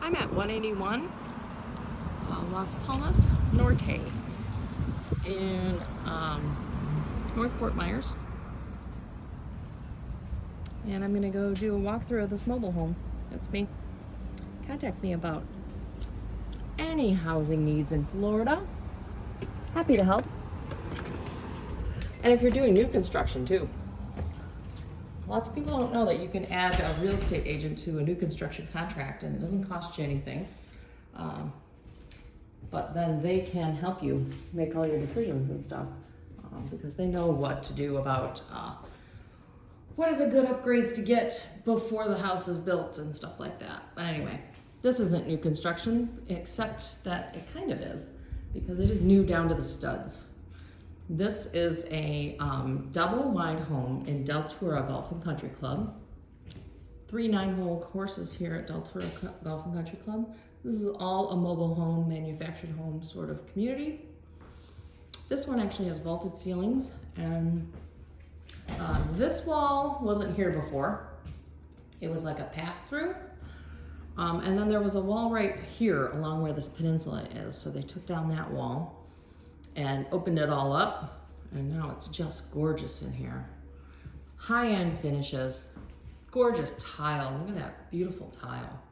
I'm at 181 Las Palmas Norte in North Fort Myers. And I'm gonna go do a walkthrough of this mobile home. That's me. Contact me about any housing needs in Florida. Happy to help. And if you're doing new construction too. Lots of people don't know that you can add a real estate agent to a new construction contract and it doesn't cost you anything. But then they can help you make all your decisions and stuff because they know what to do about what are the good upgrades to get before the house is built and stuff like that. But anyway, this isn't new construction, except that it kind of is because it is new down to the studs. This is a double wide home in Deltura Golf and Country Club. 3 9-hole courses here at Deltura Golf and Country Club. This is all a mobile home, manufactured home sort of community. This one actually has vaulted ceilings, and this wall wasn't here before. It was like a pass-through. And then there was a wall right here along where this peninsula is. So they took down that wall and opened it all up, and now it's just gorgeous in here. High-end finishes, gorgeous tile. Look at that beautiful tile.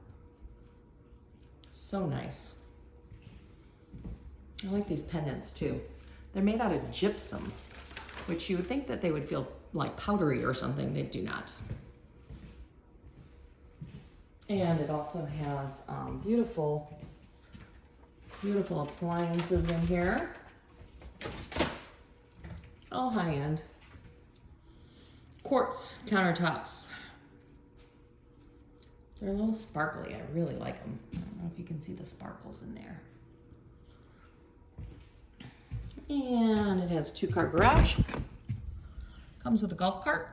So nice. I like these pendants too. They're made out of gypsum, which you would think that they would feel like powdery or something. They do not. And it also has beautiful, beautiful appliances in here. All high-end. Quartz countertops. They're a little sparkly. I really like them. I don't know if you can see the sparkles in there. And it has a 2-car garage. Comes with a golf cart.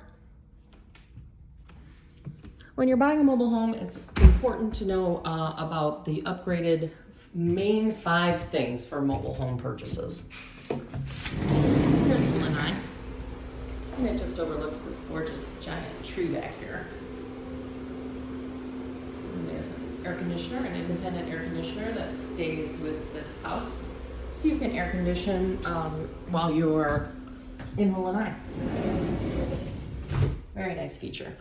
When you're buying a mobile home, it's important to know about the upgraded main 5 things for mobile home purchases. Here's the lanai, and it just overlooks this gorgeous giant tree back here. And there's an air conditioner, an independent air conditioner that stays with this house, so you can air condition while you're in the lanai. Very nice feature.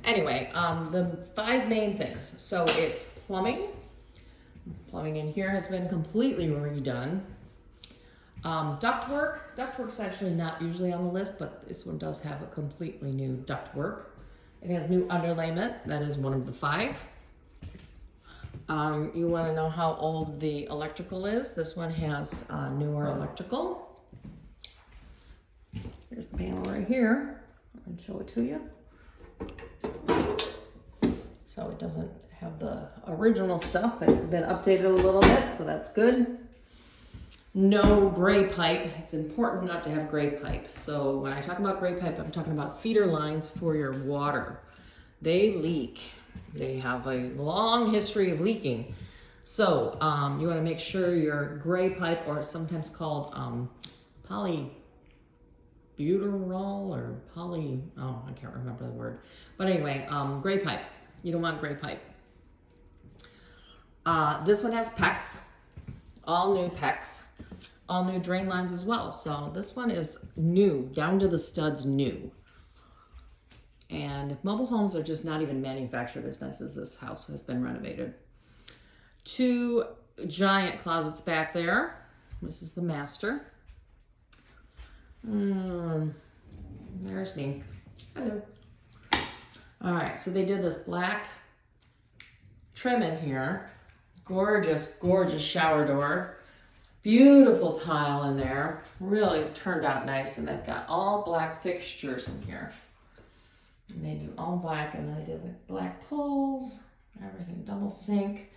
Anyway, the 5 main things. So it's plumbing. Plumbing in here has been completely redone. Ductwork. Ductwork's actually not usually on the list, but this one does have a completely new ductwork. It has new underlayment. That is one of the 5. You want to know how old the electrical is. This one has newer electrical. Here's the panel right here. I can show it to you. So it doesn't have the original stuff. It's been updated a little bit, so that's good. No gray pipe. It's important not to have gray pipe. So when I talk about gray pipe, I'm talking about feeder lines for your water. They leak. They have a long history of leaking. So you want to make sure your gray pipe, or sometimes called polybutyrol or I can't remember the word. But anyway, gray pipe. You don't want gray pipe. This one has PEX, all new PEX, all new drain lines as well. So this one is new, down to the studs new. And mobile homes are just not even manufactured as nice as this house has been renovated. 2 giant closets back there. This is the master. There's me. Hello. All right, so they did this black trim in here. Gorgeous, gorgeous shower door. Beautiful tile in there. Really turned out nice. And they've got all black fixtures in here. And they did all black, and then they did like black poles, everything, double sink.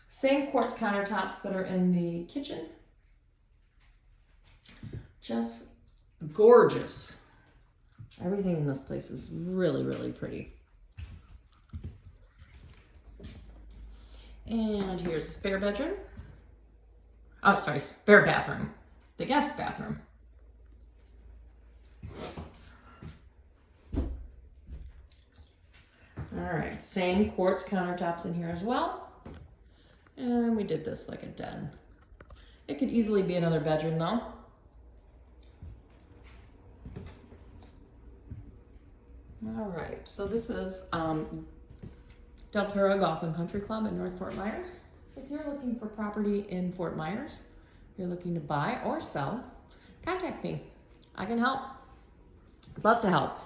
Same quartz countertops that are in the kitchen. Just gorgeous. Everything in this place is really, really pretty. And here's a spare bedroom. Oh, sorry, spare bathroom. The guest bathroom. All right, same quartz countertops in here as well. And we did this like a den. It could easily be another bedroom though. All right, so this is Deltura Golf and Country Club in North Fort Myers. If you're looking for property in Fort Myers, you're looking to buy or sell, contact me. I can help. Love to help.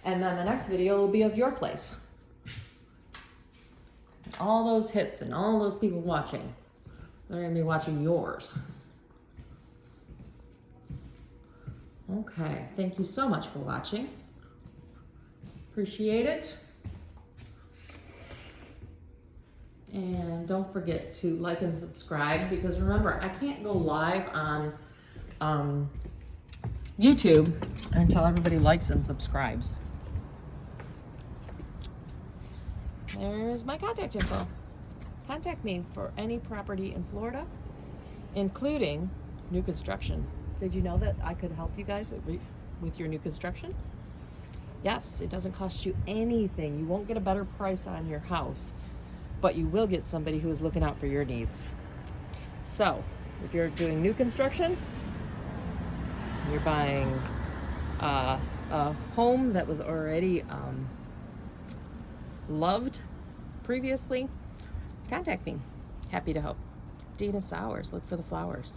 And then the next video will be of your place. All those hits and all those people watching, they're gonna be watching yours. Okay, thank you so much for watching. Appreciate it. And don't forget to like and subscribe, because remember, I can't go live on YouTube until everybody likes and subscribes. There's my contact info. Contact me for any property in Florida, including new construction. Did you know that I could help you guys with your new construction? Yes, it doesn't cost you anything. You won't get a better price on your house, but you will get somebody who is looking out for your needs. So, if you're doing new construction, you're buying a home that was already loved previously, contact me. Happy to help. Dina Sowers, look for the flowers.